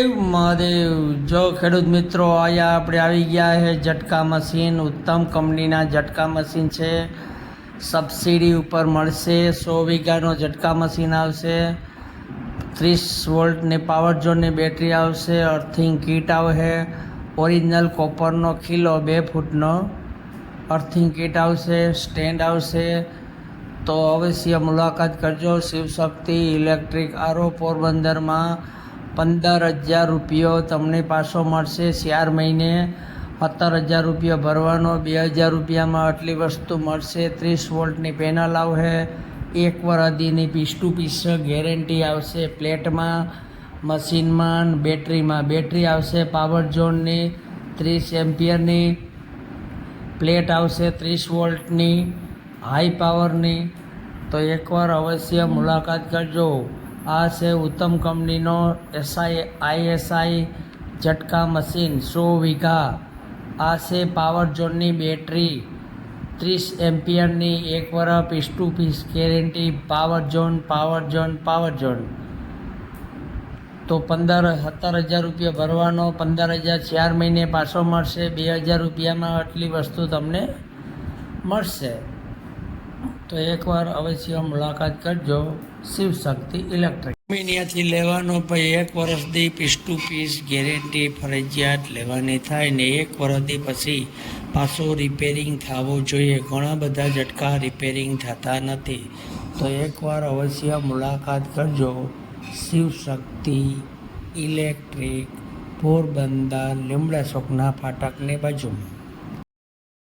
મહાદેવ। જો ખેડૂત મિત્રો અહીંયા આપણે આવી ગયા છે ઝટકા મશીન, ઉત્તમ કંપનીના ઝટકા મશીન છે। સબસિડી ઉપર મળશે। 100 વીઘાનો ઝટકા મશીન આવશે। 30 વોલ્ટની પાવર ઝોનની બેટરી આવશે। અર્થિંગ કીટ આવશે। ઓરિજિનલ કોપરનો ખીલો 2 ફૂટનો અર્થિંગ કીટ આવશે। સ્ટેન્ડ આવશે। તો અવશ્ય મુલાકાત કરજો। શિવશક્તિ ઇલેક્ટ્રિક આરો પોરબંદરમાં 15,000 રૂપિયો તમને પાછો મળશે। 4 મહિને 17,000 રૂપિયા ભરવાનો। 2,000 રૂપિયામાં આટલી વસ્તુ મળશે। 30 વોલ્ટની પેનલ આવશે। 1 વર્ષની પીસ ટુ પીસ ગેરંટી આવશે। પ્લેટમાં, મશીનમાં, બેટરીમાં બેટરી આવશે। પાવર ઝોનની 30 એમ્પિયરની પ્લેટ આવશે। 30 વોલ્ટની હાઈ પાવરની। તો એકવાર અવશ્ય મુલાકાત કરજો। આ છે ઉત્તમ કંપનીનો ISI ઝટકા મશીન 100 વીઘા। આ છે પાવર ઝોનની બેટરી 30 એમ્પિયરની 1 વર્ષ piece to piece guarantee. Power zone તો 17,000 રૂપિયા ભરવાનો। 15,000 4 મહિને પાછો મળશે। 2,000 રૂપિયામાં આટલી વસ્તુ તમને મળશે। તો એકવાર અવશ્ય મુલાકાત કરજો। શિવશક્તિ ઇલેક્ટ્રિક કંપનીથી લેવાનો પછી 1 વર્ષની પીસ ટુ પીસ ગેરંટી ફરજિયાત લેવાની થાય ને 1 વર્ષથી પછી પાછો રિપેરિંગ થવું જોઈએ। ઘણા બધા ઝટકા રિપેરિંગ થતા નથી। તો એકવાર અવશ્ય મુલાકાત કરજો। શિવશક્તિ ઇલેક્ટ્રિક પોરબંદર લીમડા ચોકના ફાટકની બાજુમાં।